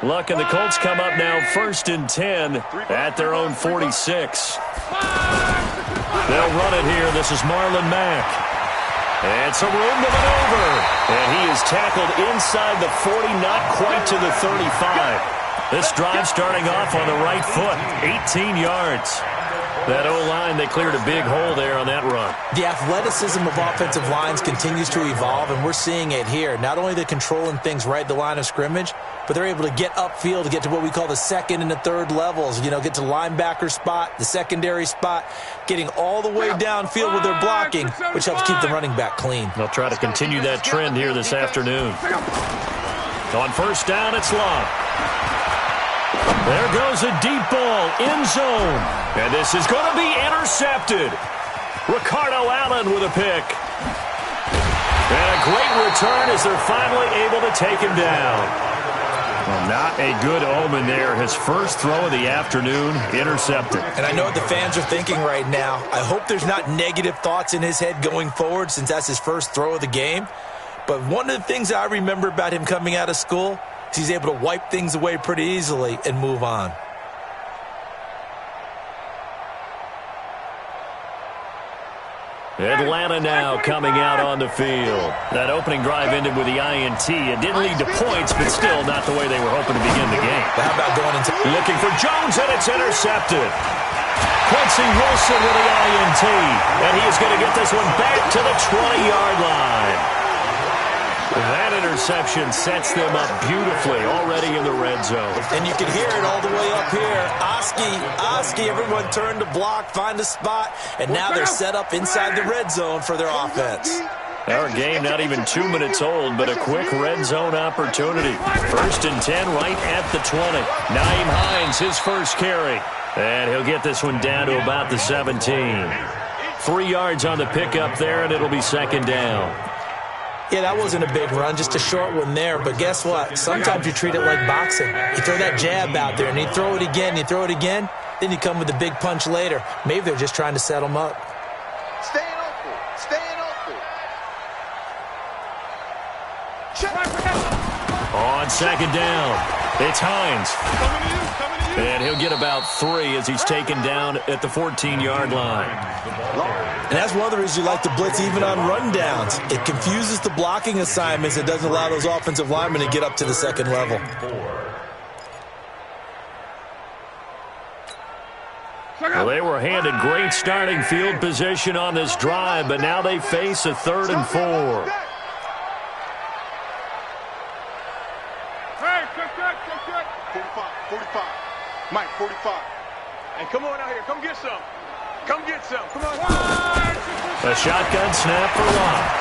Luck and the Colts come up now 1st and 10 at their own 46. They'll run it here. This is Marlon Mack. And some room to maneuver. And he is tackled inside the 40, not quite to the 35. This drive starting off on the right foot, 18 yards. That O-line, they cleared a big hole there on that run. The athleticism of offensive lines continues to evolve, and we're seeing it here. Not only they're controlling things right at the line of scrimmage, but they're able to get upfield to get to what we call the second and the third levels. You know, get to the linebacker spot, the secondary spot, getting all the way downfield with their blocking, which helps keep the running back clean. They'll try to continue that trend here this afternoon. On 1st down, it's Love. There goes a deep ball, end zone. And this is going to be intercepted. Ricardo Allen with a pick. And a great return as they're finally able to take him down. Well, not a good omen there. His first throw of the afternoon, intercepted. And I know what the fans are thinking right now. I hope there's not negative thoughts in his head going forward since that's his first throw of the game. But one of the things I remember about him coming out of school, he's able to wipe things away pretty easily and move on. Atlanta now coming out on the field. That opening drive ended with the INT. It didn't lead to points, but still not the way they were hoping to begin the game. How about going into... Looking for Jones, and it's intercepted. Quincy Wilson with the INT. And he is going to get this one back to the 20-yard line. That interception sets them up beautifully already in the red zone. And you can hear it all the way up here. Oski, everyone turned to block, find a spot, and now they're set up inside the red zone for their offense. Our game not even 2 minutes old, but a quick red zone opportunity. 1st and 10 right at the 20. Nyheim Hines, his first carry. And he'll get this one down to about the 17. 3 yards on the pickup there, and it'll be 2nd down. Yeah, that wasn't a big run, just a short one there. But guess what? Sometimes you treat it like boxing. You throw that jab out there, and you throw it again, then you come with a big punch later. Maybe they're just trying to set them up. Staying open. On 2nd down, it's Hines. And he'll get about 3 as he's taken down at the 14-yard line. And that's one of the reasons you like to blitz even on rundowns. It confuses the blocking assignments. It doesn't allow those offensive linemen to get up to the second level. Well, they were handed great starting field position on this drive, but now they face a 3rd and 4. Hey, cut. 45. Mike, 45. And come on out here. Come get some. Come on. A shotgun snap for Locke.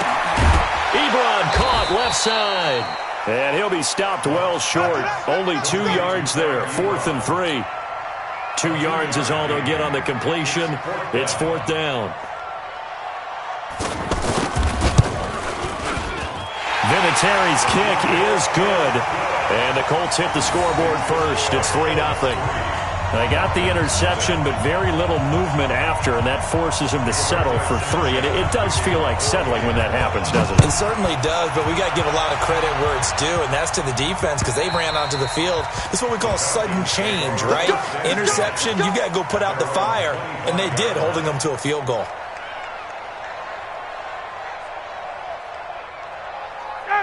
Ebron caught left side. And he'll be stopped well short. Only 2 yards there. 4th and 3. 2 yards is all they'll get on the completion. It's 4th down. Vinatieri's kick is good. And the Colts hit the scoreboard first. It's 3-0. They got the interception, but very little movement after, and that forces him to settle for 3. And it does feel like settling when that happens, doesn't it? It certainly does, but we got to give a lot of credit where it's due, and that's to the defense because they ran onto the field. This is what we call sudden change, right? Interception, you got to go put out the fire, and they did, holding them to a field goal.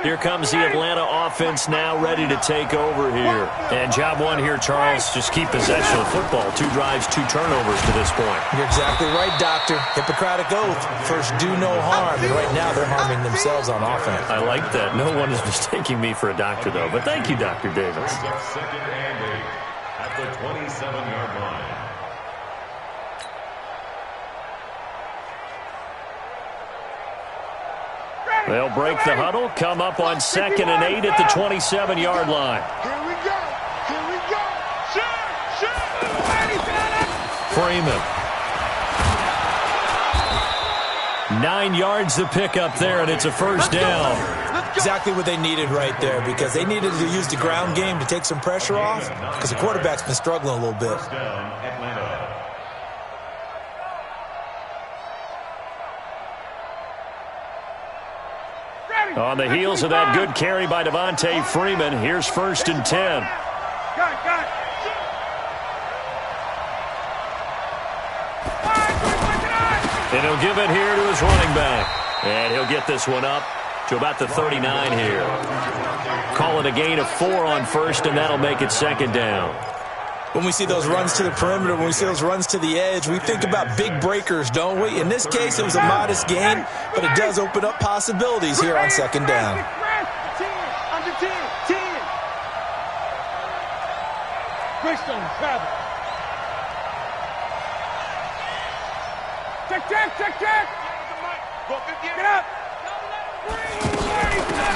Here comes the Atlanta offense now ready to take over here. And job one here, Charles, just keep possession of the football. 2 drives, 2 turnovers to this point. You're exactly right, Doctor. Hippocratic oath. First, do no harm. And right now, they're harming themselves on offense. I like that. No one is mistaking me for a doctor, though. But thank you, Dr. Davis. 2nd and 8 at the 27-yard line. They'll break the huddle, come up on 2nd and 8 at the 27-yard line. Here we go. Shoot. Freeman. 9 yards to pick up there, and it's a 1st down. Exactly what they needed right there because they needed to use the ground game to take some pressure off because the quarterback's been struggling a little bit. On the heels of that good carry by Devontae Freeman, here's 1st and 10. And he'll give it here to his running back. And he'll get this one up to about the 39 here. Call it a gain of 4 on 1st, and that'll make it 2nd down. When we see those runs to the perimeter, when we see those runs to the edge, we think about big breakers, don't we? In this case, it was a modest gain, but it does open up possibilities here on 2nd down. Under 10. Greystone, travel. Check. Get up.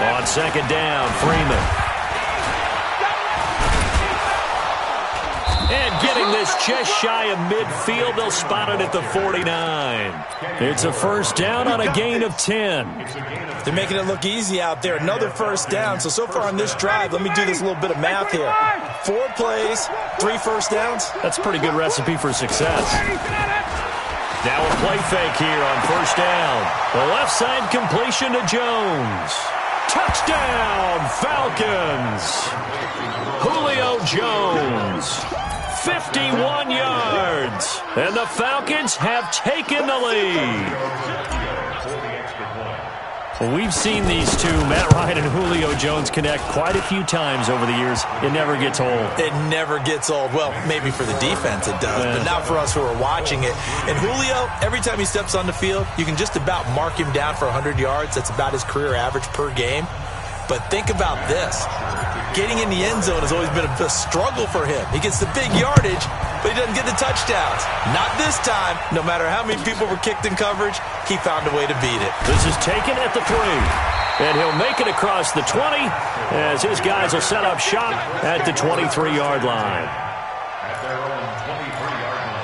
On 2nd down, Freeman. And getting this just shy of midfield, they'll spot it at the 49. It's a 1st down on a gain of 10. They're making it look easy out there. Another 1st down. So far on this drive, let me do this little bit of math here. 4 plays, 3 1st downs. That's a pretty good recipe for success. Now a play fake here on 1st down. The left side completion to Jones. Touchdown, Falcons. Julio Jones. 51 yards. And the Falcons have taken the lead. Well, we've seen these two, Matt Ryan and Julio Jones, connect quite a few times over the years. It never gets old. It never gets old. Well, maybe for the defense it does, but not for us who are watching it. And Julio, every time he steps on the field, you can just about mark him down for 100 yards. That's about his career average per game. But think about this. Getting in the end zone has always been a struggle for him. He gets the big yardage, but he doesn't get the touchdowns. Not this time. No matter how many people were kicked in coverage, he found a way to beat it. This is taken at the 3. And he'll make it across the 20 as his guys will set up shop at the 23-yard line. At their own 23-yard line.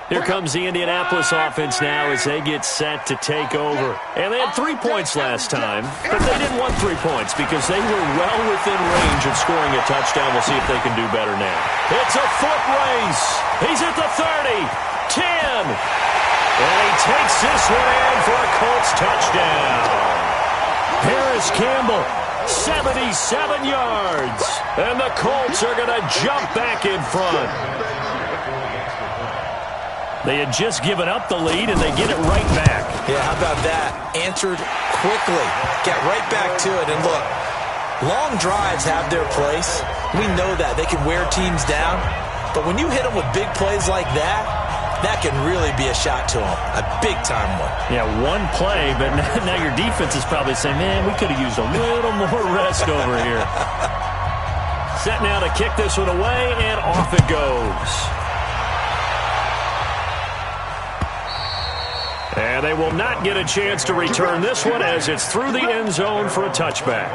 Here comes the Indianapolis offense now as they get set to take over. And they had 3 points last time, but they didn't want 3 points because they were well within range of scoring a touchdown. We'll see if they can do better now. It's a foot race. He's at the 30, 10. And he takes this one in for a Colts touchdown. Harris Campbell, 77 yards. And the Colts are going to jump back in front. They had just given up the lead, and they get it right back. Yeah, how about that? Answered quickly. Got right back to it. And look, long drives have their place. We know that. They can wear teams down. But when you hit them with big plays like that, that can really be a shot to them. A big-time one. Yeah, one play, but now your defense is probably saying, man, we could have used a little more rest over here. Set now to kick this one away, and off it goes. And they will not get a chance to return this one as it's through the end zone for a touchback.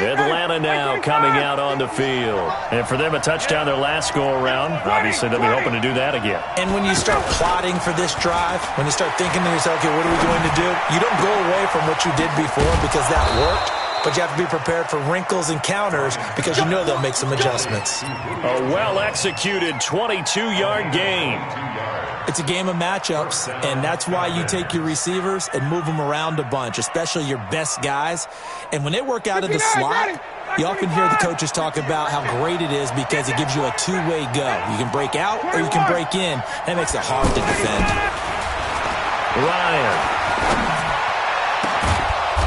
Atlanta now coming out on the field. And for them, a touchdown their last go-around. Obviously, they'll be hoping to do that again. And when you start plotting for this drive, when you start thinking to yourself, okay, what are we going to do? You don't go away from what you did before because that worked, but you have to be prepared for wrinkles and counters because you know they'll make some adjustments. A well-executed 22-yard gain. It's a game of matchups, and that's why you take your receivers and move them around a bunch, especially your best guys. And when they work out of the slot, you often hear the coaches talk about how great it is because it gives you a two-way go. You can break out or you can break in. That makes it hard to defend. Ryan.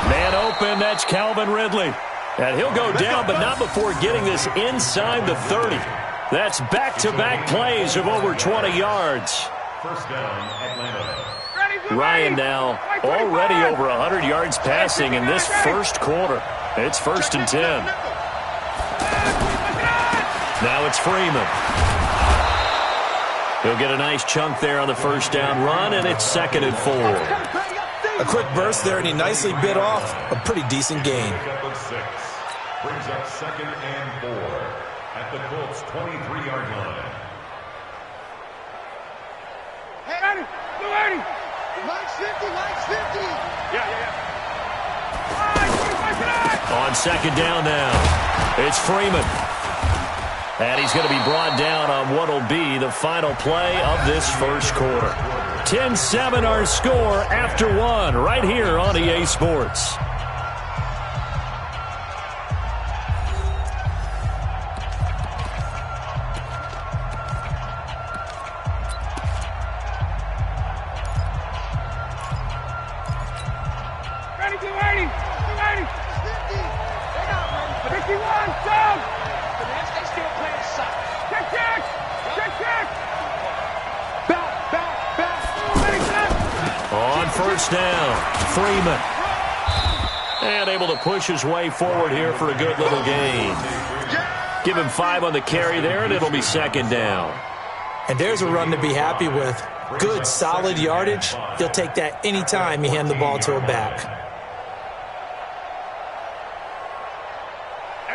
Man open, that's Calvin Ridley. And he'll go down, but not before getting this inside the 30. That's back-to-back plays of over 20 yards. First down, Atlanta. Ryan now already over 100 yards passing in this first quarter. It's 1st and 10. Now it's Freeman. He'll get a nice chunk there on the first down run, and it's 2nd and 4. A quick burst there, and he nicely bit off a pretty decent gain. brings up 2nd and 4 at the Colts' 23-yard line. Hey, Eddie! Go, Eddie! Line's 50, line's 50! Yeah. On 2nd down now, it's Freeman. And he's going to be brought down on what will be the final play of this first quarter. 10-7 our score after one right here on EA Sports. First down, Freeman. And able to push his way forward here for a good little gain. Give him 5 on the carry there, and it'll be 2nd down. And there's a run to be happy with. Good, solid yardage. You'll take that anytime you hand the ball to a back.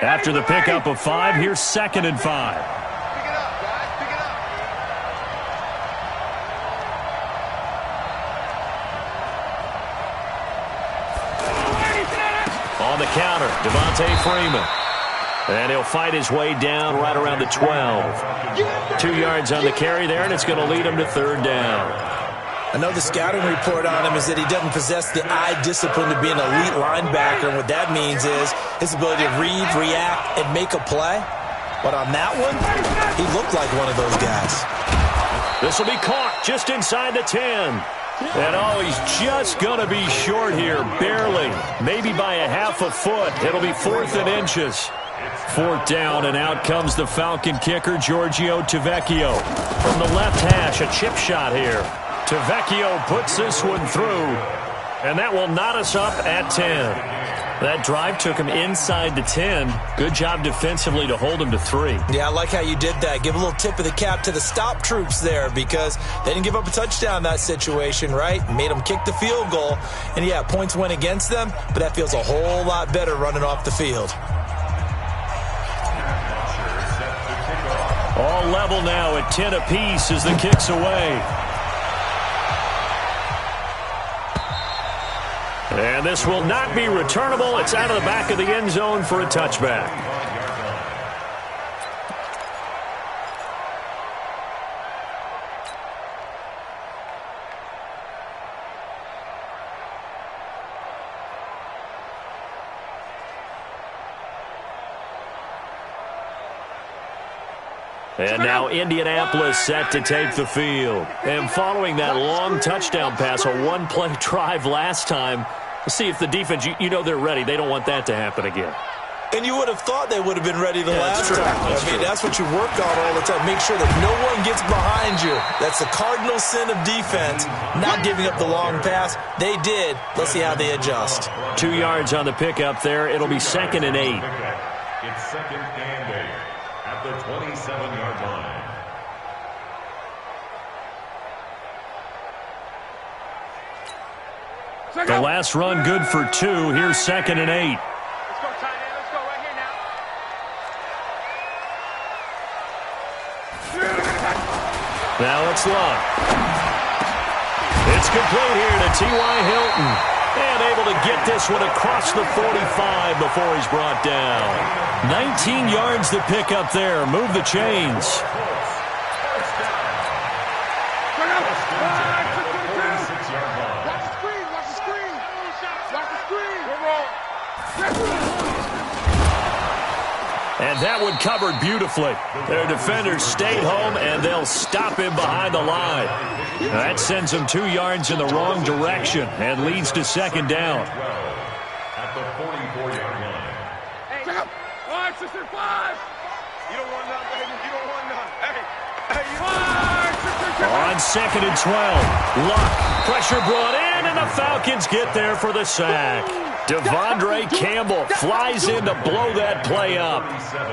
After the pickup of 5, here's 2nd and 5. On the counter, Devontae Freeman. And he'll fight his way down right around the 12. 2 yards on the carry there, and it's going to lead him to 3rd down. I know the scouting report on him is that he doesn't possess the eye discipline to be an elite linebacker. And what that means is his ability to read, react, and make a play. But on that one, he looked like one of those guys. This will be caught just inside the 10. And he's just going to be short here, barely. Maybe by a half a foot. It'll be 4th and inches. 4th down, and out comes the Falcon kicker, Giorgio Tavecchio. From the left hash, a chip shot here. Tavecchio puts this one through, and that will knot us up at 10. That drive took him inside the 10. Good job defensively to hold him to 3. Yeah, I like how you did that. Give a little tip of the cap to the stop troops there because they didn't give up a touchdown in that situation, right? Made them kick the field goal. And, yeah, points went against them, but that feels a whole lot better running off the field. All level now at 10 apiece as the kick's away. And this will not be returnable. It's out of the back of the end zone for a touchback. And now Indianapolis set to take the field. And following that long touchdown pass, a one-play drive last time, we'll see if the defense, you know they're ready. They don't want that to happen again. And you would have thought they would have been ready the last time. That's what you work on all the time. Make sure that no one gets behind you. That's the cardinal sin of defense, not giving up the long pass. They did. Let's see how they adjust. 2 yards on the pickup there. It'll be 2nd and 8. It's 2nd and 8 at the 27-yard line. The last run good for 2. Here's 2nd and 8. Let's go, tight end. Let's go right here now. Now it's Luck. It's complete here to T.Y. Hilton. And able to get this one across the 45 before he's brought down. 19 yards to pick up there. Move the chains. And that one covered beautifully. Their defenders stayed home, and they'll stop him behind the line. That sends him 2 yards in the wrong direction and leads to 2nd down. At the 44-yard line. Hey, 5, 6, 5. You don't want none, baby. You don't want none. Hey, 5, 6, 5. On 2nd and 12. Luck. Pressure brought in, and the Falcons get there for the sack. Devondre Campbell flies in to blow that play up.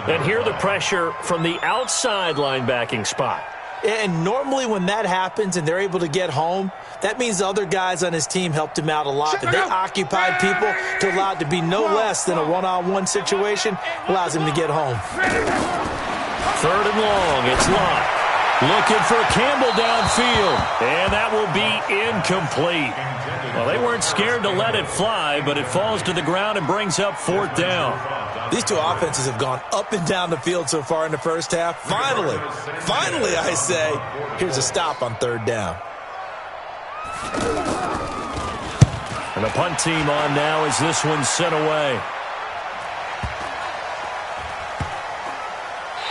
And here the pressure from the outside linebacking spot. And normally when that happens and they're able to get home, that means the other guys on his team helped him out a lot. That they occupied people to allow it to be no less than a one-on-one situation allows him to get home. 3rd and long. It's Locke. Looking for Campbell downfield. And that will be incomplete. Well, they weren't scared to let it fly, but it falls to the ground and brings up 4th down. These two offenses have gone up and down the field so far in the first half. Finally, I say, here's a stop on 3rd down. And the punt team on now as this one's sent away.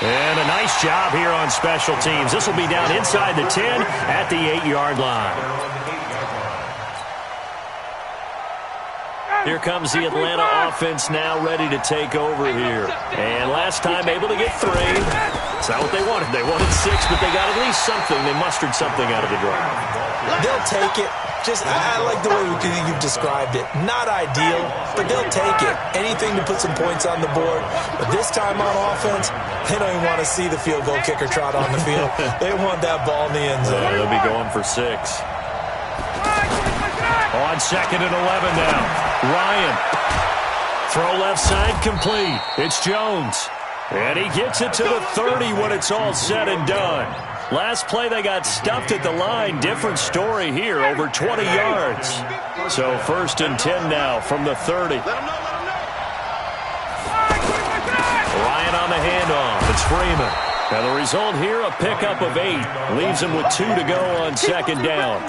And a nice job here on special teams. This will be down inside the 10 at the 8-yard line. Here comes the Atlanta offense now ready to take over here. And last time able to get 3. It's not what they wanted. They wanted 6, but they got at least something. They mustered something out of the drive. They'll take it. I like the way you've described it. Not ideal, but they'll take it. Anything to put some points on the board. But this time on offense, they don't even want to see the field goal kicker trot on the field. They want that ball in the end zone. They'll be going for 6. On 2nd and 11 now. Ryan. Throw left side complete. It's Jones. And he gets it to the 30 when it's all said and done. Last play they got stuffed at the line. Different story here, over 20 yards. So 1st and 10 now from the 30. Ryan on the handoff. It's Freeman. And the result here, a pickup of 8. Leaves him with 2 to go on 2nd down.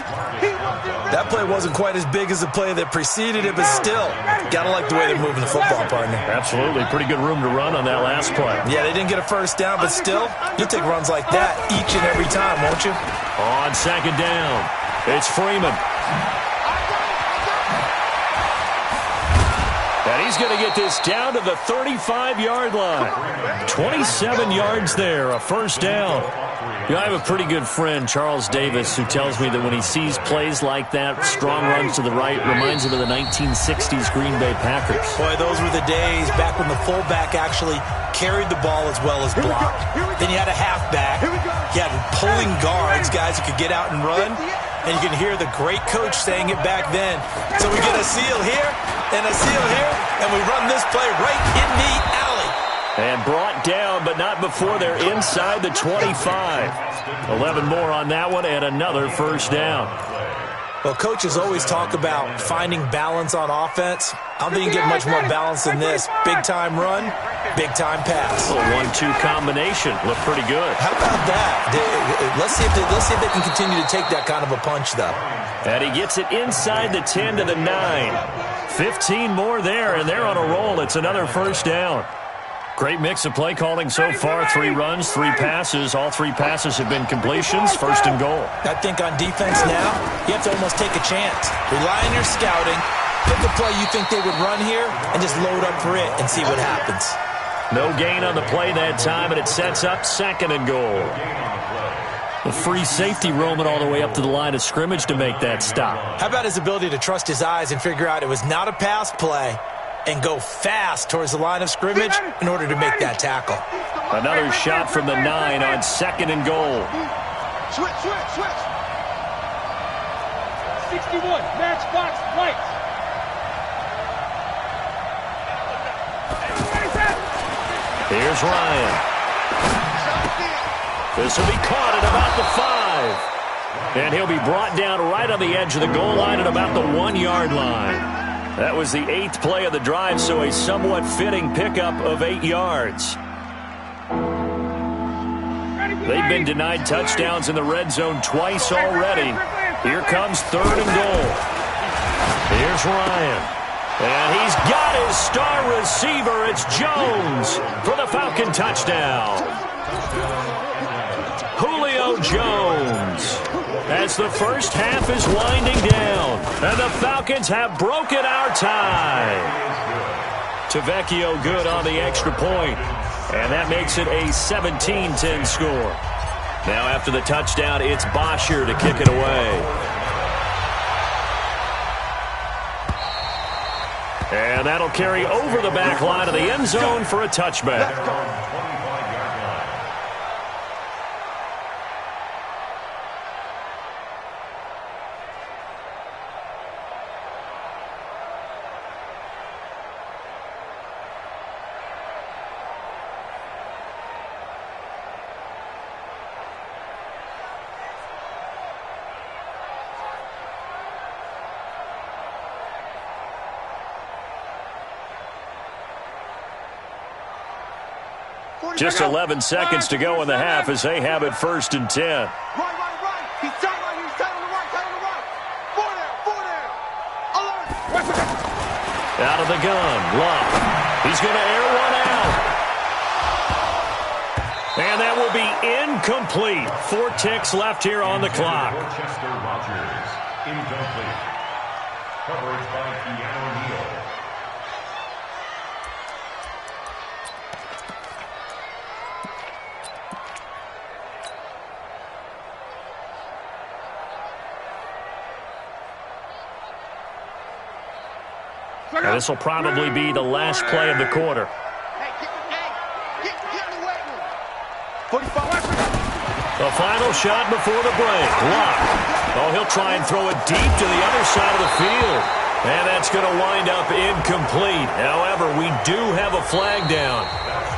That play wasn't quite as big as the play that preceded it, but still, gotta like the way they're moving the football, partner. Absolutely. Pretty good room to run on that last play. Yeah, they didn't get a 1st down, but still, you'll take runs like that each and every time, won't you? On 2nd down, it's Freeman. And he's going to get this down to the 35-yard line. 27 yards there, a 1st down. You know, I have a pretty good friend, Charles Davis, who tells me that when he sees plays like that, strong runs to the right, reminds him of the 1960s Green Bay Packers. Boy, those were the days back when the fullback actually carried the ball as well as blocked. Then you had a halfback. You had pulling guards, guys who could get out and run. And you can hear the great coach saying it back then. So we get a seal here and a seal here, and we run this play right in the alley. And brought down, but not before they're inside the 25. 11 more on that one, and another 1st down. Well, coaches always talk about finding balance on offense. I don't think you can get much more balance than this. Big-time run, big-time pass. A 1-2 combination. Looked pretty good. How about that? Let's see if they can continue to take that kind of a punch, though. And he gets it inside the 10 to the 9. 15 more there, and they're on a roll. It's another 1st down. Great mix of play calling so far. 3 runs, 3 passes. All 3 passes have been completions. 1st and goal. I think on defense now, you have to almost take a chance. Rely on your scouting. Pick a play you think they would run here and just load up for it and see what happens. No gain on the play that time, and it sets up 2nd and goal. The free safety roaming all the way up to the line of scrimmage to make that stop. How about his ability to trust his eyes and figure out it was not a pass play and go fast towards the line of scrimmage in order to make that tackle. Another shot from the 9 on 2nd and goal. Switch. 61, matchbox lights. Here's Ryan. This will be caught at about the 5. And he'll be brought down right on the edge of the goal line at about the 1-yard line. That was the 8th play of the drive, so a somewhat fitting pickup of 8 yards. They've been denied touchdowns in the red zone twice already. Here comes 3rd and goal. Here's Ryan. And he's got his star receiver. It's Jones for the Falcon touchdown. Julio Jones. As the first half is winding down, and the Falcons have broken our tie. Tavecchio good on the extra point, and that makes it a 17-10 score. Now after the touchdown, it's Bosher to kick it away. And that'll carry over the back line of the end zone for a touchback. Just 11 seconds to go in the half as they have it 1st and 10. Right. He's tight right here. He's tight on the right. Four down. Alert. Out of the gun. Love. He's going to air one out. And that will be incomplete. 4 ticks left here on the clock. Chester Rogers, incomplete. Coverage by Keanu Neal. And this will probably be the last play of the quarter. Get in the way. 45. The final shot before the break. Lock. Oh, he'll try and throw it deep to the other side of the field. And that's going to wind up incomplete. However, we do have a flag down.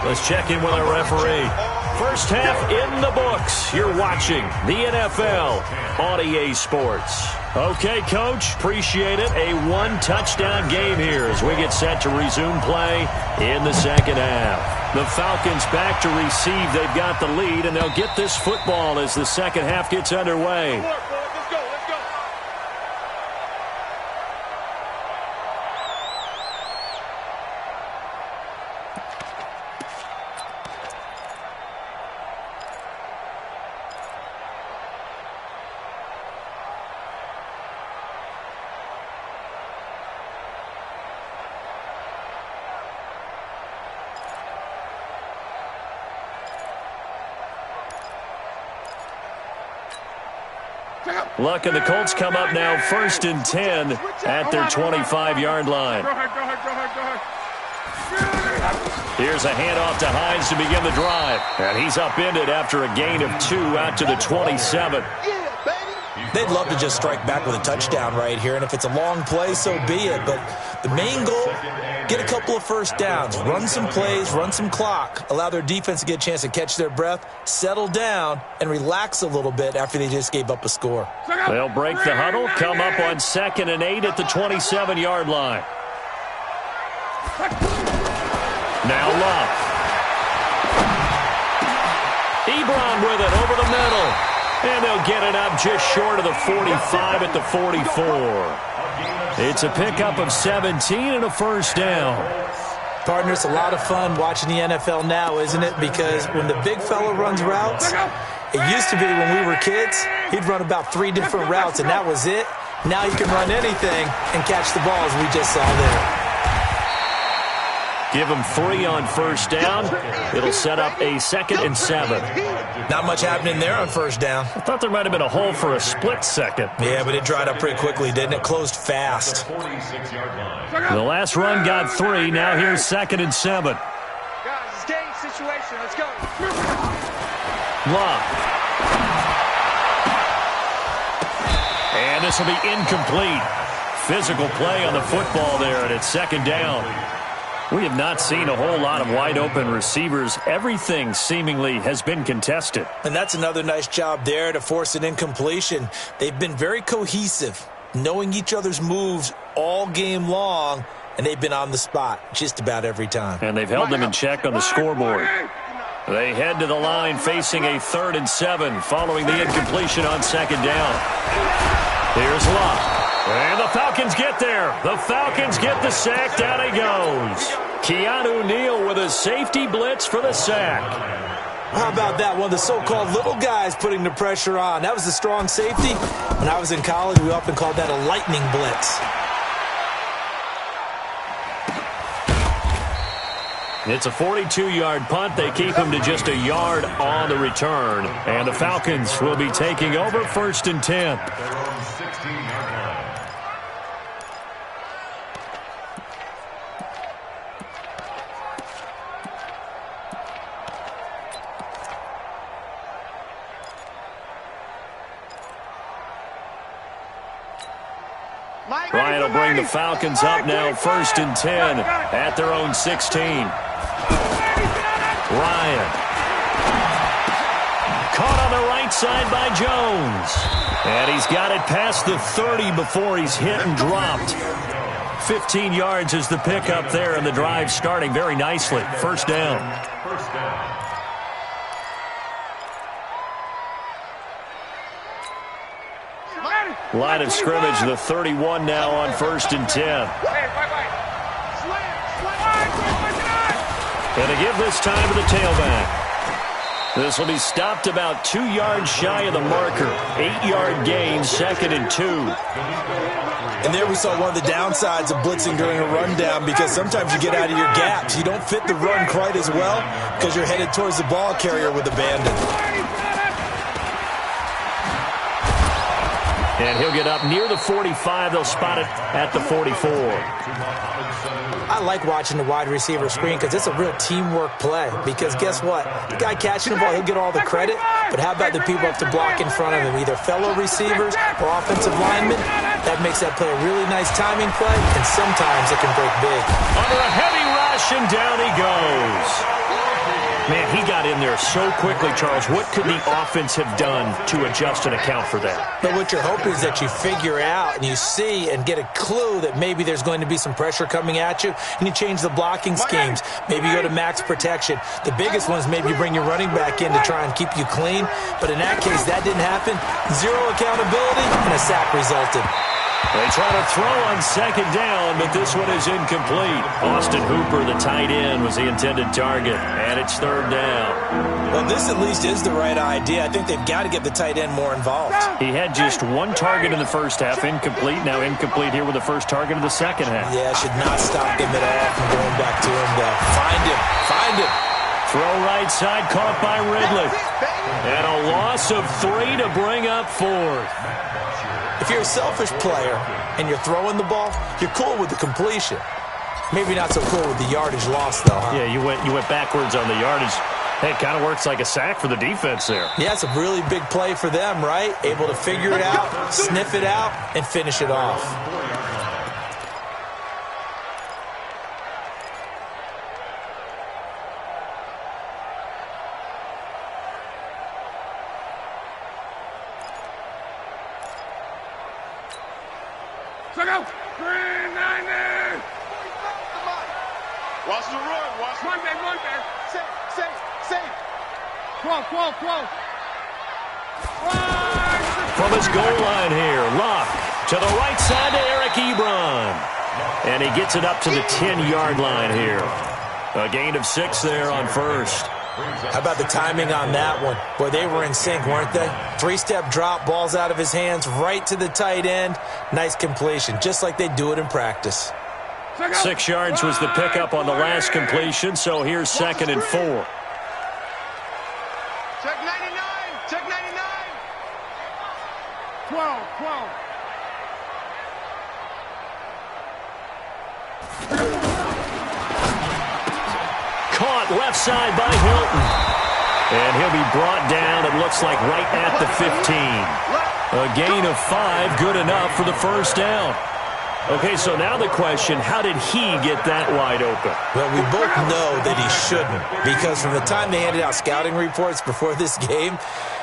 Let's check in with our referee. First half in the books. You're watching the NFL on EA Sports. Okay, Coach, appreciate it. A 1-touchdown game here as we get set to resume play in the second half. The Falcons back to receive. They've got the lead, and they'll get this football as the second half gets underway. Let's go. Luck and the Colts come up now 1st and 10 at their 25-yard line. Go ahead. Here's a handoff to Hines to begin the drive. And he's upended after a gain of 2 out to the 27. They'd love to just strike back with a touchdown right here, and if it's a long play, so be it. But the main goal, get a couple of first downs, run some plays, run some clock, allow their defense to get a chance to catch their breath, settle down, and relax a little bit after they just gave up a score. They'll break the huddle, come up on 2nd and 8 at the 27-yard line. Now Love. Ebron with it over the middle. And they'll get it up just short of the 45 at the 44. It's a pickup of 17 and a first down. Partner, it's a lot of fun watching the NFL now, isn't it? Because when the big fella runs routes, it used to be when we were kids, he'd run about 3 different routes, and that was it. Now you can run anything and catch the ball, as we just saw there. Give him 3 on first down. It'll set up a 2nd and 7. Not much happening there on first down. I thought there might have been a hole for a split second. Yeah, but it dried up pretty quickly, didn't it? Closed fast. The last run got 3. Now here's 2nd and 7. Guys, it's game situation. Let's go. Love. And this will be incomplete. Physical play on the football there, and it's 2nd down. We have not seen a whole lot of wide-open receivers. Everything seemingly has been contested. And that's another nice job there to force an incompletion. They've been very cohesive, knowing each other's moves all game long, and they've been on the spot just about every time. And they've held them in check on the scoreboard. They head to the line facing a 3rd and 7 following the incompletion on 2nd down. Here's Love. And the Falcons get there. The Falcons get the sack. Down he goes. Keanu Neal with a safety blitz for the sack. How about that? One of the so-called little guys putting the pressure on. That was a strong safety. When I was in college, we often called that a lightning blitz. It's a 42-yard punt. They keep him to just a yard on the return. And the Falcons will be taking over 1st and 10. Ryan will bring the Falcons up now 1st and 10 at their own 16. Ryan. Caught on the right side by Jones. And he's got it past the 30 before he's hit and dropped. 15 yards is the pickup there, and the drive starting very nicely. First down. Line of scrimmage, the 31 now on 1st and 10. And a give this time to the tailback. This will be stopped about 2 yards shy of the marker. 8-yard gain, 2nd and 2. And there we saw one of the downsides of blitzing during a rundown, because sometimes you get out of your gaps. You don't fit the run quite as well because you're headed towards the ball carrier with abandon. And he'll get up near the 45. They'll spot it at the 44. I like watching the wide receiver screen because it's a real teamwork play. Because guess what? The guy catching the ball, he'll get all the credit. But how about the people up to block in front of him, either fellow receivers or offensive linemen? That makes that play a really nice timing play, and sometimes it can break big. Under a heavy rush, and down he goes. Man, he got in there so quickly, Charles. What could the offense have done to adjust and account for that? But what you're hoping is that you figure out and you see and get a clue that maybe there's going to be some pressure coming at you, and you change the blocking schemes. Maybe you go to max protection. The biggest one is maybe you bring your running back in to try and keep you clean. But in that case, that didn't happen. Zero accountability, and a sack resulted. They try to throw on 2nd down, but this one is incomplete. Austin Hooper, the tight end, was the intended target, and it's 3rd down. Well, this at least is the right idea. I think they've got to get the tight end more involved. He had just 1 target in the first half, incomplete. Now incomplete here with the first target of the second half. Yeah, should not stop him at all from going back to him, though. Find him. Throw right side, caught by Ridley. And a loss of 3 to bring up 4th. If you're a selfish player and you're throwing the ball, you're cool with the completion. Maybe not so cool with the yardage loss, though, huh? Yeah, you went backwards on the yardage. Hey, it kind of works like a sack for the defense there. Yeah, it's a really big play for them, right? Able to figure it out, sniff it out, and finish it off. Watch the run. Watch Monday. Safe. 12. From his goal line here, Locke to the right side to Eric Ebron. And he gets it up to the 10-yard line here. A gain of 6 there on 1st. How about the timing on that one? Boy, they were in sync, weren't they? 3-step drop, balls out of his hands, right to the tight end. Nice completion, just like they do it in practice. 6 yards was the pickup on the last completion, so here's 2nd and 4. Check 99. 12. Caught left side by Hilton. And he'll be brought down, it looks like, right at the 15. A gain of 5, good enough for the 1st down. Okay, so now the question, how did he get that wide open? Well, we both know that he shouldn't, because from the time they handed out scouting reports before this game,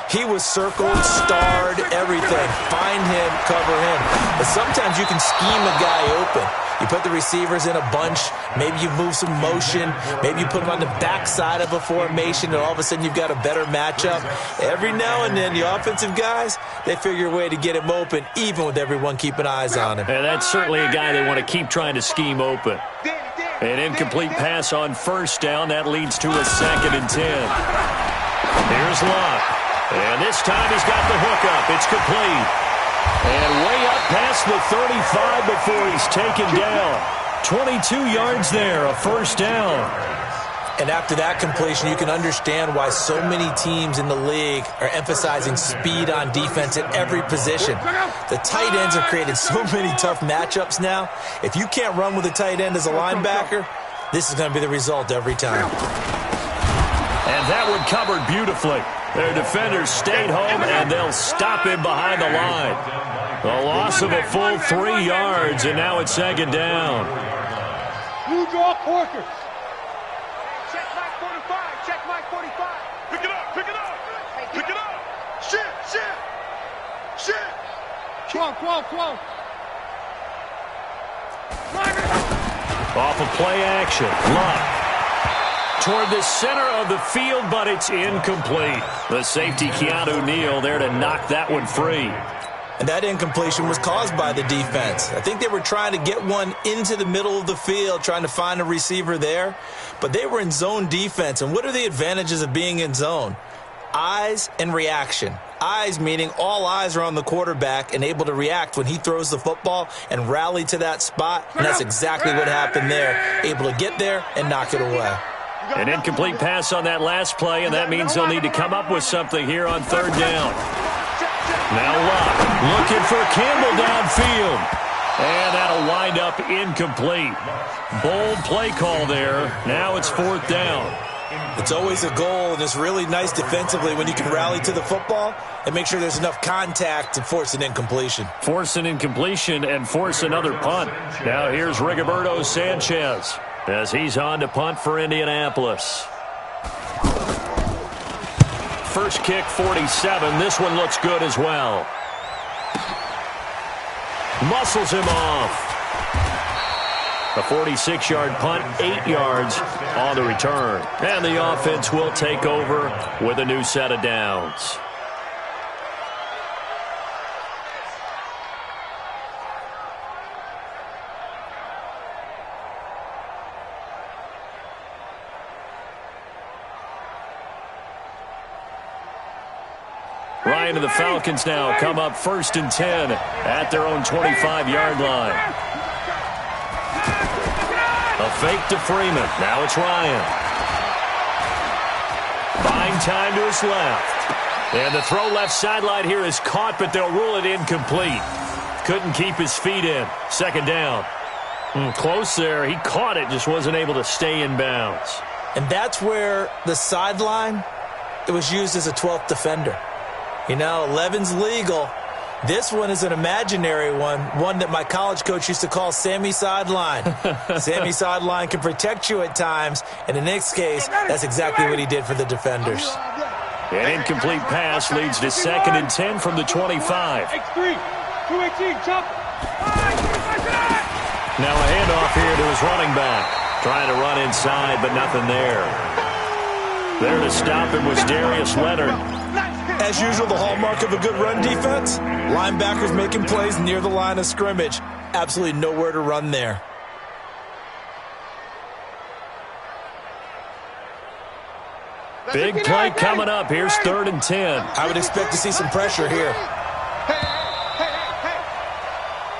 he was circled, starred, everything. Find him, cover him. But sometimes you can scheme a guy open. You put the receivers in a bunch. Maybe you move some motion. Maybe you put them on the backside of a formation, and all of a sudden you've got a better matchup. Every now and then, the offensive guys, they figure a way to get him open, even with everyone keeping eyes on him. And that's certainly a guy they want to keep trying to scheme open. An incomplete pass on 1st down. That leads to a 2nd and 10. Here's Locke. And this time he's got the hook up. It's complete. And way up past the 35 before he's taken down. 22 yards there, a 1st down. And after that completion, you can understand why so many teams in the league are emphasizing speed on defense at every position. The tight ends have created so many tough matchups now. If you can't run with a tight end as a linebacker, this is going to be the result every time. And that one covered beautifully. Their defenders stayed home, and they'll stop him behind the line. A loss of a full 3 yards, and now it's 2nd down. You draw quarters. Check Mike 45. Pick it up. Shit. 12. Off of play action. Locke toward the center of the field, but it's incomplete. The safety, Keanu Neal, there to knock that one free. And that incompletion was caused by the defense. I think they were trying to get one into the middle of the field, trying to find a receiver there. But they were in zone defense. And what are the advantages of being in zone? Eyes and reaction. Eyes meaning all eyes are on the quarterback and able to react when he throws the football and rally to that spot. And that's exactly what happened there. Able to get there and knock it away. An incomplete pass on that last play, and that means they'll need to come up with something here on third down. Now Locke looking for Campbell downfield. And that'll wind up incomplete. Bold play call there. Now it's fourth down. It's always a goal, and it's really nice defensively when you can rally to the football and make sure there's enough contact to force an incompletion. Force an incompletion and force another punt. Now here's Rigoberto Sanchez as he's on to punt for Indianapolis. First kick, 47. This one looks good as well. Muscles him off. A 46-yard punt, 8 yards on the return. And the offense will take over with a new set of downs. Ryan and the Falcons now come up 1st and 10 at their own 25-yard line. A fake to Freeman. Now it's Ryan. Buying time to his left. And the throw left sideline here is caught, but they'll rule it incomplete. Couldn't keep his feet in. Second down. Close there. He caught it, just wasn't able to stay in bounds. And that's where the sideline, it was used as a 12th defender. You know, 11's legal. This one is an imaginary one that my college coach used to call Sammy Sideline. Sammy Sideline can protect you at times, and in this case, that's exactly what he did for the defenders. An incomplete pass leads to 2nd and 10 from the 25. Now a handoff here to his running back. Trying to run inside, but nothing there. There to stop him was Darius Leonard. As usual, the hallmark of a good run defense, linebackers making plays near the line of scrimmage. Absolutely nowhere to run there. Big play coming up. Here's 3rd and 10. I would expect to see some pressure here.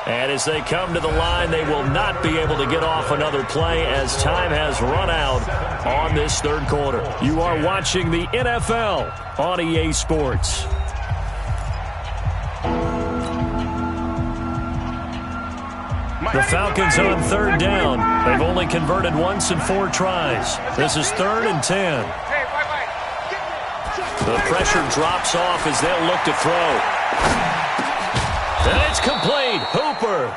And as they come to the line, they will not be able to get off another play as time has run out on this third quarter. You are watching the NFL on EA Sports. The Falcons on 3rd down. They've only converted once in 4 tries. This is 3rd and 10. The pressure drops off as they'll look to throw. And it's complete. Hooper.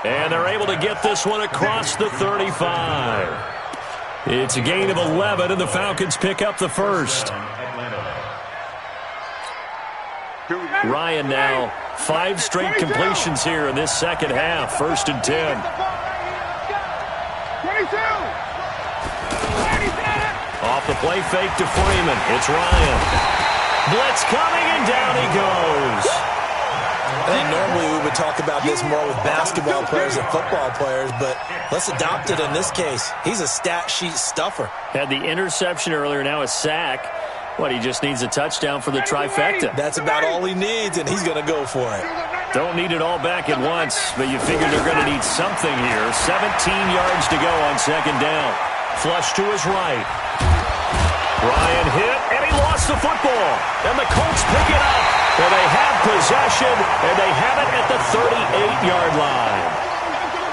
And they're able to get this one across the 35. It's a gain of 11, and the Falcons pick up the first. Ryan now 5 straight completions here in this second half. 1st and 10. Off the play fake to Freeman. It's Ryan. Blitz coming, and down he goes. I think normally we would talk about this more with basketball players and football players, but let's adopt it in this case. He's a stat sheet stuffer. Had the interception earlier, now a sack. What, he just needs a touchdown for the trifecta. That's about all he needs, and he's going to go for it. Don't need it all back at once, but you figure they're going to need something here. 17 yards to go on 2nd down. Flush to his right. Ryan hit, and he lost the football. And the Colts pick it up. And they have possession, and they have it at the 38-yard line.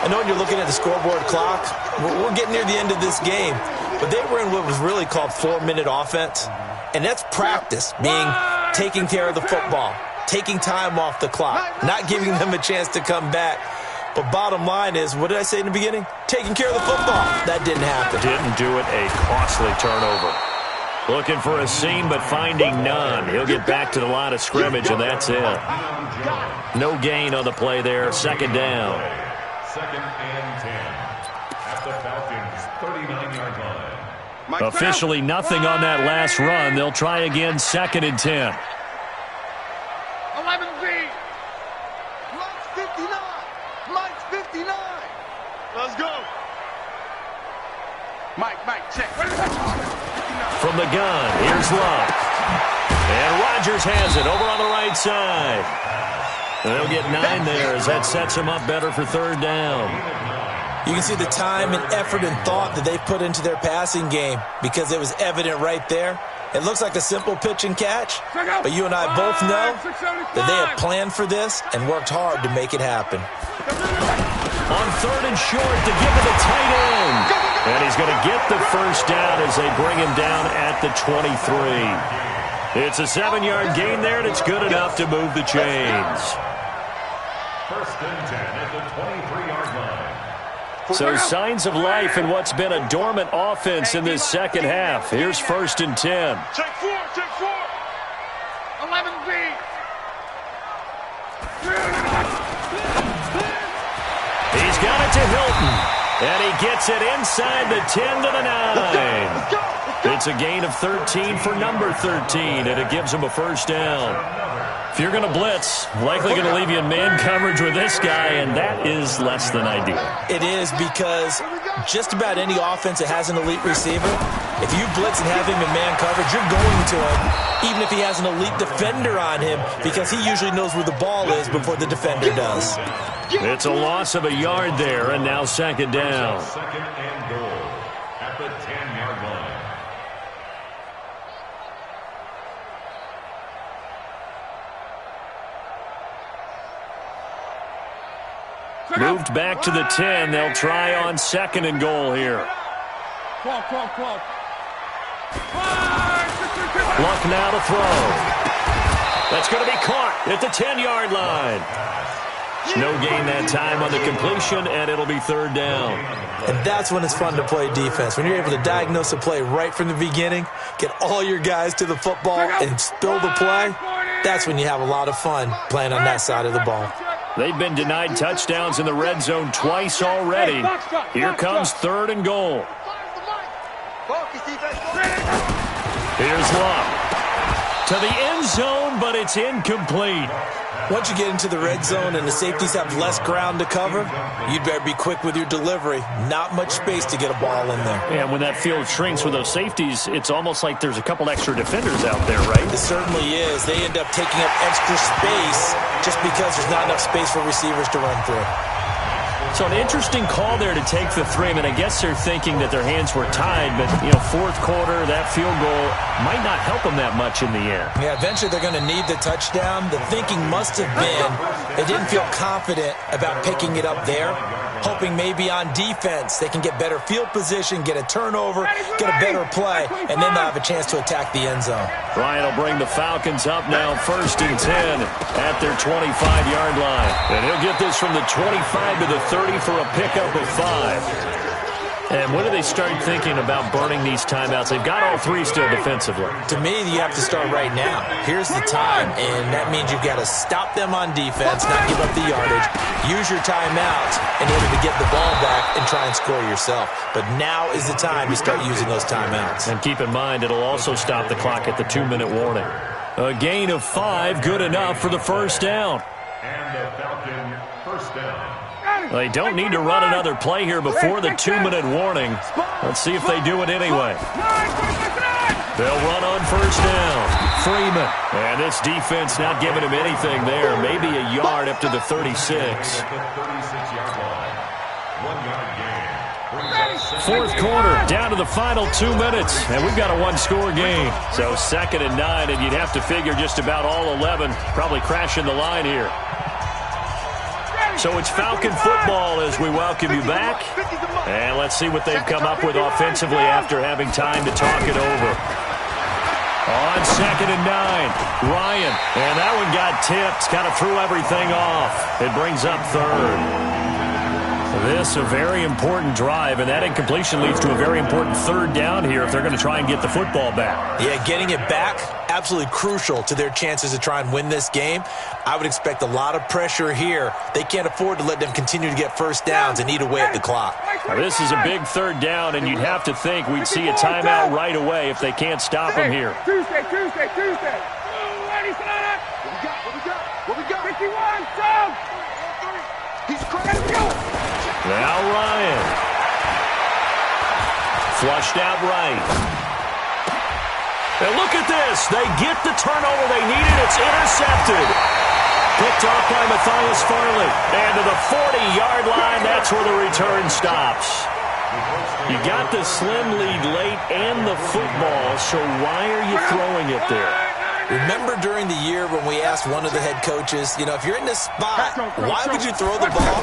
I know when you're looking at the scoreboard clock, we're getting near the end of this game, but they were in what was really called 4-minute offense, and that's practice, being taking care of the football, taking time off the clock, not giving them a chance to come back. But bottom line is, what did I say in the beginning? Taking care of the football. That didn't happen. Didn't do it, a costly turnover. Looking for a seam, but finding none. He'll get back to the line of scrimmage, and that's it. No gain on the play there. 2nd down. 2nd and 10 at the Falcons' 39-yard line. Officially nothing on that last run. They'll try again 2nd and 10. 11Z. from the gun. Here's Luck. And Rodgers has it over on the right side. They'll get 9 there as that sets them up better for third down. You can see the time and effort and thought that they put into their passing game because it was evident right there. It looks like a simple pitch and catch, but you and I both know that they have planned for this and worked hard to make it happen. On third and short to give it to tight end. And he's going to get the first down as they bring him down at the 23. It's a 7-yard gain there, and it's good enough to move the chains. First and 10 at the 23-yard line. So signs of life in what's been a dormant offense in this second half. Here's first and 10. Take 4, take 4. 11B. He's got it to Hilton. And he gets it inside the 10 to the 9. It's a gain of 13 for number 13, and it gives him a first down. If you're going to blitz, likely going to leave you in man coverage with this guy, and that is less than ideal. It is because just about any offense that has an elite receiver, if you blitz and have him in man coverage, you're going to him, even if he has an elite defender on him, because he usually knows where the ball is before the defender does. It's a loss of a yard there, and now second down. Second and goal at the 10-yard line. Moved back to the 10. They'll try on second and goal here. 12. Luck now to throw. That's going to be caught at the 10-yard line. No gain that time on the completion, and it'll be third down. And that's when it's fun to play defense. When you're able to diagnose a play right from the beginning, get all your guys to the football, and spill the play, that's when you have a lot of fun playing on that side of the ball. They've been denied touchdowns in the red zone twice already. Here comes third and goal. Here's Luck. To the end zone, but it's incomplete. Once you get into the red zone and the safeties have less ground to cover, you'd better be quick with your delivery. Not much space to get a ball in there. Yeah, when that field shrinks with those safeties, it's almost like there's a couple extra defenders out there, right? It certainly is. They end up taking up extra space just because there's not enough space for receivers to run through. So an interesting call there to take the 3. I mean, I guess they're thinking that their hands were tied, but, fourth quarter, that field goal might not help them that much in the end. Yeah, eventually they're going to need the touchdown. The thinking must have been they didn't feel confident about picking it up there, hoping maybe on defense they can get better field position, get a turnover, get a better play, and then they'll have a chance to attack the end zone. Ryan will bring the Falcons up now first and 10 at their 25-yard line. And he'll get this from the 25 to the 30 for a pickup of 5. And when do they start thinking about burning these timeouts? They've got all 3 still defensively. To me, you have to start right now. Here's the time, and that means you've got to stop them on defense, not give up the yardage, use your timeouts in order to get the ball back and try and score yourself. But now is the time to start using those timeouts. And keep in mind, it'll also stop the clock at the 2-minute warning. A gain of 5, good enough for the first down. And the Falcon first down. They don't need to run another play here before the 2-minute warning. Let's see if they do it anyway. They'll run on first down. Freeman. And this defense not giving him anything there. Maybe a yard up to the 36. Fourth quarter, down to the final 2 minutes, and we've got a one-score game. So second and 9, and you'd have to figure just about all 11 probably crashing the line here. So it's Falcon football as we welcome you back. And let's see what they've come up with offensively after having time to talk it over. On second and 9, Ryan. And that one got tipped, kind of threw everything off. It brings up third. This a very important drive, and that incompletion leads to a very important third down here if they're going to try and get the football back. Yeah, getting it back, absolutely crucial to their chances to try and win this game. I would expect a lot of pressure here. They can't afford to let them continue to get first downs and eat away at the clock. Now, this is a big third down, and you'd have to think we'd see a timeout right away if they can't stop them here. Tuesday. Ready, set What we got? 51, down. He's crazy. Let's go. Now Ryan. Flushed out right. And look at this. They get the turnover they needed. It's intercepted. Picked off by Matthias Farley. And to the 40-yard line, that's where the return stops. You got the slim lead late and the football, so why are you throwing it there? Remember during the year when we asked one of the head coaches, if you're in this spot, why would you throw the ball?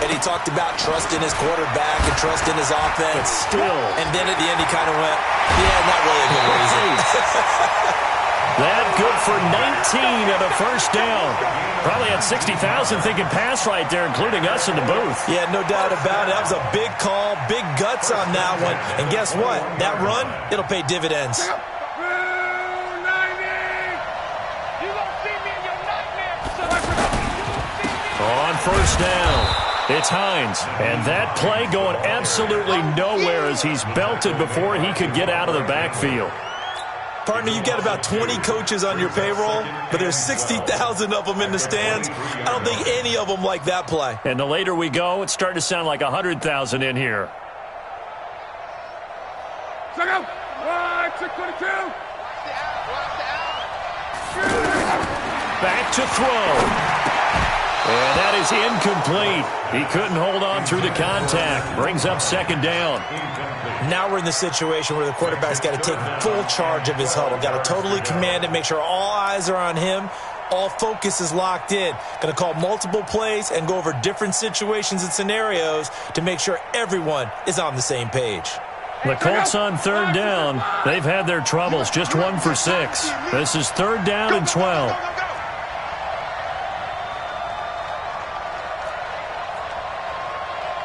And he talked about trust in his quarterback and trust in his offense. But still. And then at the end he kind of went, yeah, not really a good reason. That good for 19 and a first down. Probably had 60,000 thinking pass right there, including us in the booth. Yeah, no doubt about it. That was a big call, big guts on that one. And guess what? That run, it'll pay dividends. On first down, it's Hines. And that play going absolutely nowhere as he's belted before he could get out of the backfield. Partner, you've got about 20 coaches on your payroll, but there's 60,000 of them in the stands. I don't think any of them like that play. And the later we go, it's starting to sound like 100,000 in here. Check out. 622. Back to throw. And that is incomplete. He couldn't hold on through the contact. Brings up second down. Now we're in the situation where the quarterback's got to take full charge of his huddle. Got to totally command it, make sure all eyes are on him. All focus is locked in. Going to call multiple plays and go over different situations and scenarios to make sure everyone is on the same page. The Colts on third down. They've had their troubles. Just 1 for 6. This is third down and 12.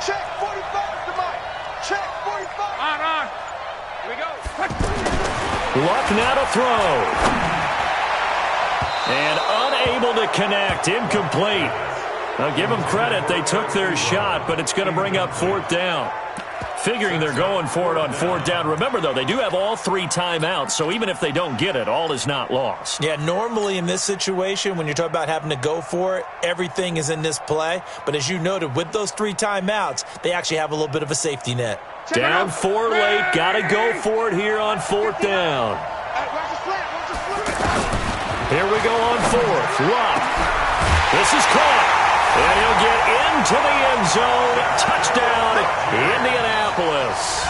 Check 45 to Mike. Check 45. On. Here we go. Luck now to throw. And unable to connect. Incomplete. I'll give them credit. They took their shot, but it's going to bring up fourth down. Figuring they're going for it on fourth down. Remember, though, they do have all 3 timeouts, so even if they don't get it, all is not lost. Yeah, normally in this situation, when you're talking about having to go for it, everything is in this play. But as you noted, with those 3 timeouts, they actually have a little bit of a safety net. Down 4 late. Got to go for it here on fourth down. Here we go on fourth. Luck. This is caught. And he'll get into the end zone. Touchdown, Indianapolis.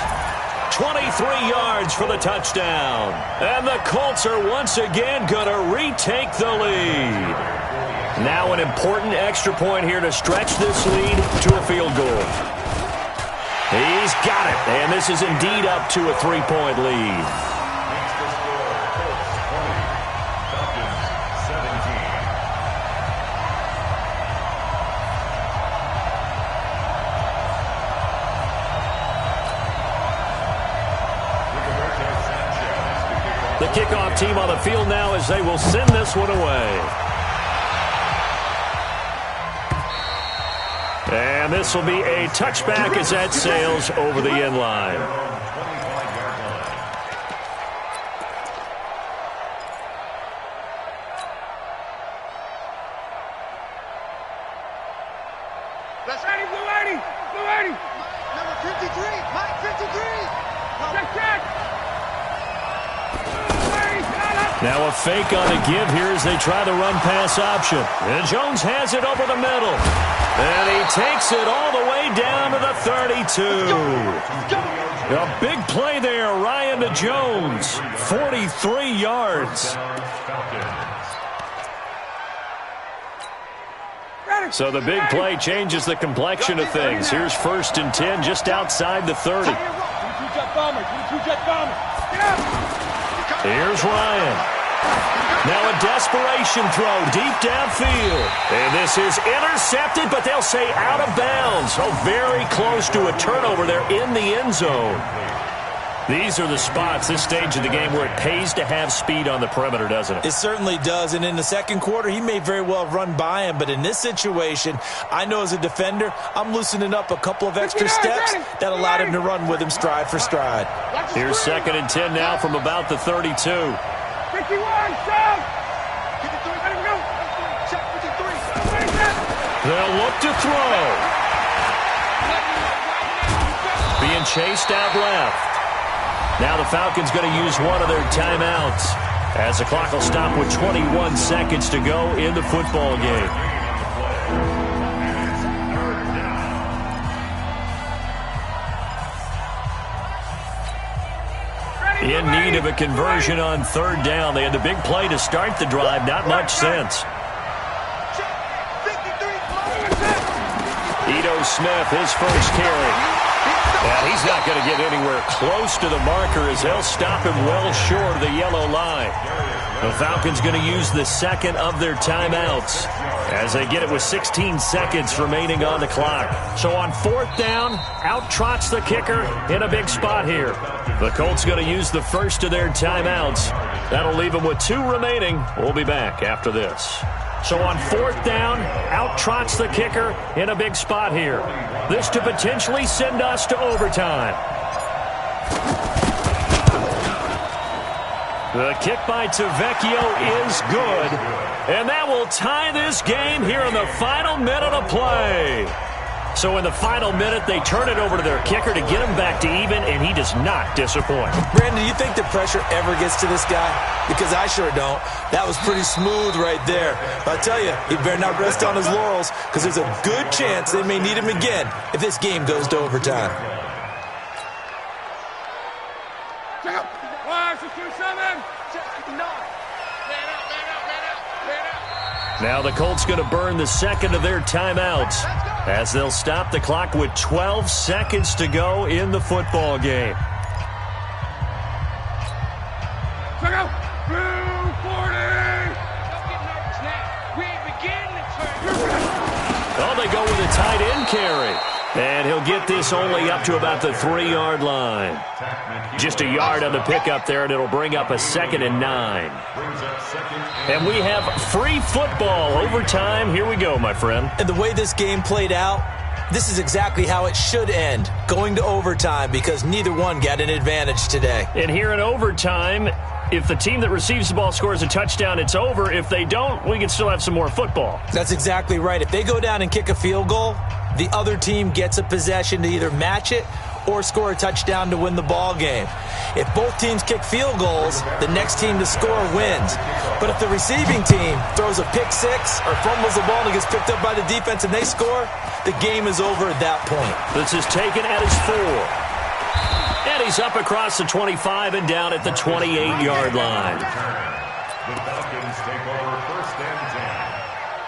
23 yards for the touchdown. And the Colts are once again going to retake the lead. Now an important extra point here to stretch this lead to a field goal. He's got it. And this is indeed up to a 3-point lead. The kickoff team on the field now as they will send this one away. And this will be a touchback as that sails over the end line. Let's ready, blue 80. Blue 80. Number 53. Mike 53. Check. Now a fake on the give here as they try the run-pass option. And Jones has it over the middle. And he takes it all the way down to the 32. A big play there, Ryan to Jones. 43 yards. So the big play changes the complexion of things. Here's first and 10 just outside the 30. Here's Ryan. Now a desperation throw deep downfield. And this is intercepted, but they'll say out of bounds. So very close to a turnover there in the end zone. These are the spots, this stage of the game, where it pays to have speed on the perimeter, doesn't it? It certainly does. And in the second quarter, he may very well run by him. But in this situation, I know as a defender, I'm loosening up a couple of extra steps that allowed him to run with him stride for stride. Here's second and 10 now from about the 32. 51, Sam. 53. Let him go. Check 53. They'll look to throw. Being chased out left. Now the Falcons going to use one of their timeouts as the clock will stop with 21 seconds to go in the football game. In need of a conversion on third down. They had the big play to start the drive. Not much sense. Ito Smith, his first carry. And he's not going to get anywhere close to the marker as they'll stop him well short of the yellow line. The Falcons going to use the second of their timeouts as they get it with 16 seconds remaining on the clock. So on fourth down, out trots the kicker in a big spot here. The Colts going to use the first of their timeouts. That'll leave them with 2 remaining. We'll be back after this. So on fourth down, out trots the kicker in a big spot here. This to potentially send us to overtime. The kick by Tavecchio is good. And that will tie this game here in the final minute of play. So in the final minute, they turn it over to their kicker to get him back to even, and he does not disappoint. Brandon, do you think the pressure ever gets to this guy? Because I sure don't. That was pretty smooth right there. But I'll tell you, he better not rest on his laurels because there's a good chance they may need him again if this game goes to overtime. Check up. 1, 6, 2, 7. Check 9. Man out, man out, man out, man out. Now the Colts going to burn the second of their timeouts as they'll stop the clock with 12 seconds to go in the football game. Check out. 240. Don't get nervous now. We ain't beginning to turn. Oh, they go with a tight end carry. And he'll get this only up to about the 3-yard line. Just a yard on the pickup there, and it'll bring up a 2nd and 9. And we have free football overtime. Here we go, my friend. And the way this game played out, this is exactly how it should end, going to overtime, because neither one got an advantage today. And here in overtime, if the team that receives the ball scores a touchdown, it's over. If they don't, we can still have some more football. That's exactly right. If they go down and kick a field goal, the other team gets a possession to either match it or score a touchdown to win the ball game. If both teams kick field goals, the next team to score wins. But if the receiving team throws a pick six or fumbles the ball and it gets picked up by the defense and they score, the game is over at that point. This is taken at his 4. And he's up across the 25 and down at the 28-yard line. The Falcons take over 1st and 10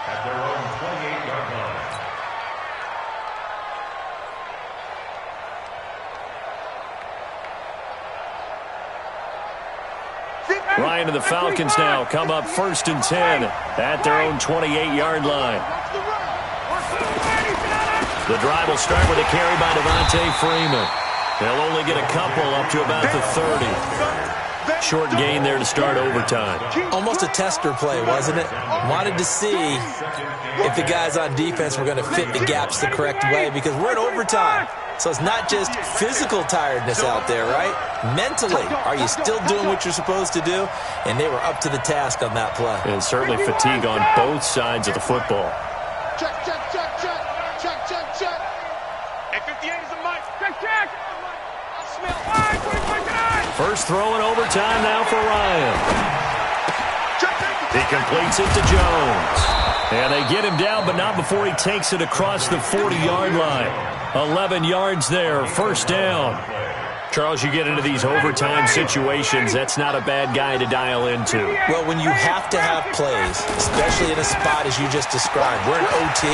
at their own 28-yard line. Ryan and the Falcons now come up 1st and 10 at their own 28-yard line. The drive will start with a carry by Devontae Freeman. They'll only get a couple up to about the 30. Short gain there to start overtime. Almost a tester play, wasn't it? Wanted to see if the guys on defense were going to fit the gaps the correct way because we're in overtime. So it's not just physical tiredness out there, right? Mentally, are you still doing what you're supposed to do? And they were up to the task on that play. And certainly fatigue on both sides of the football. Check, check, check, check. Check, check, check. And 58 is a mic. Check, check. I smell. 5, 20, 29. First throw in overtime now for Ryan. Check, check. He completes it to Jones. And they get him down, but not before he takes it across the 40-yard line. 11 yards there, 1st down. Charles, you get into these overtime situations, that's not a bad guy to dial into. Well, when you have to have plays, especially in a spot as you just described, we're in OT,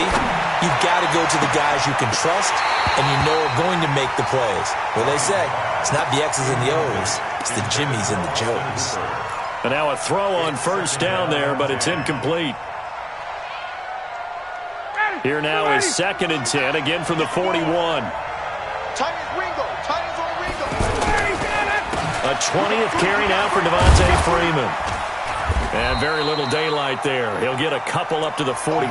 you've got to go to the guys you can trust and you know are going to make the plays. Well, they say, it's not the X's and the O's, it's the Jimmies and the Joes. And now a throw on 1st down there, but it's incomplete. Here now is 2nd and 10, again from the 41. Titans Ringo. Titans on Ringo. A 20th carry now for Devontae Freeman. And very little daylight there. He'll get a couple up to the 44.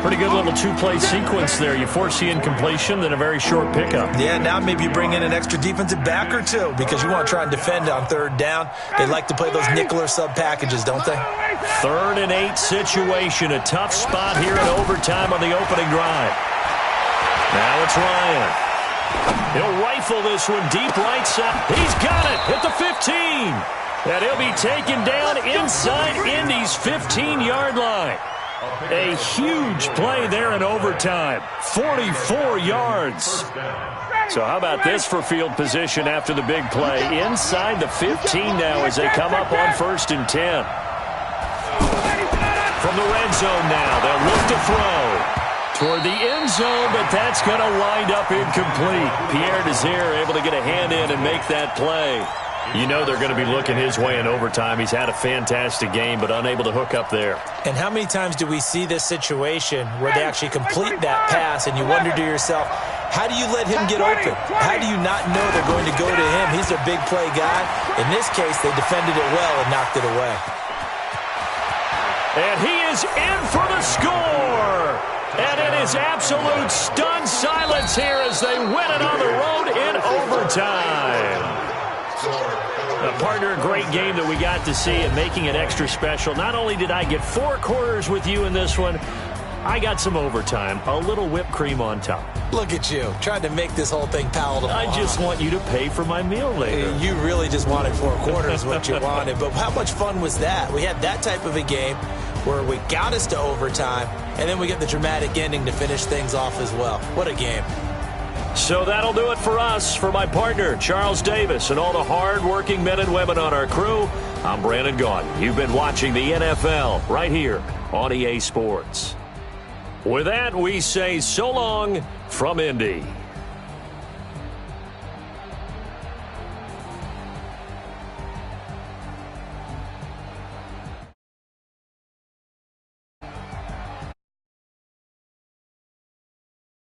Pretty good little 2-play sequence there. You force the incompletion, then a very short pickup. Yeah, now maybe you bring in an extra defensive back or two because you want to try and defend on 3rd down. They like to play those nickel or sub packages, don't they? 3rd and 8 situation. A tough spot here in overtime on the opening drive. Now it's Ryan. He'll rifle this one deep right side. He's got it at the 15. And he'll be taken down inside Indy's 15-yard line. A huge play there in overtime. 44 yards. So how about this for field position after the big play? Inside the 15 now as they come up on 1st and 10. From the red zone now, they'll look to throw toward the end zone, but that's going to wind up incomplete. Pierre Desir able to get a hand in and make that play. You know they're going to be looking his way in overtime. He's had a fantastic game, but unable to hook up there. And how many times do we see this situation where they actually complete that pass, and you wonder to yourself, how do you let him get open? How do you not know they're going to go to him? He's a big play guy. In this case, they defended it well and knocked it away. And he is in for the score. And it is absolute stunned silence here as they win it on the road in overtime. Partner, a great game that we got to see and making it extra special. Not only did I get 4 quarters with you in this one, I got some overtime, a little whipped cream on top. Look at you, trying to make this whole thing palatable. I just want you to pay for my meal later. You really just wanted 4 quarters, what you wanted. But how much fun was that? We had that type of a game where we got us to overtime, and then we get the dramatic ending to finish things off as well. What a game. So that'll do it for us. For my partner, Charles Davis, and all the hard-working men and women on our crew, I'm Brandon Gaudin. You've been watching the NFL right here on EA Sports. With that, we say so long from Indy.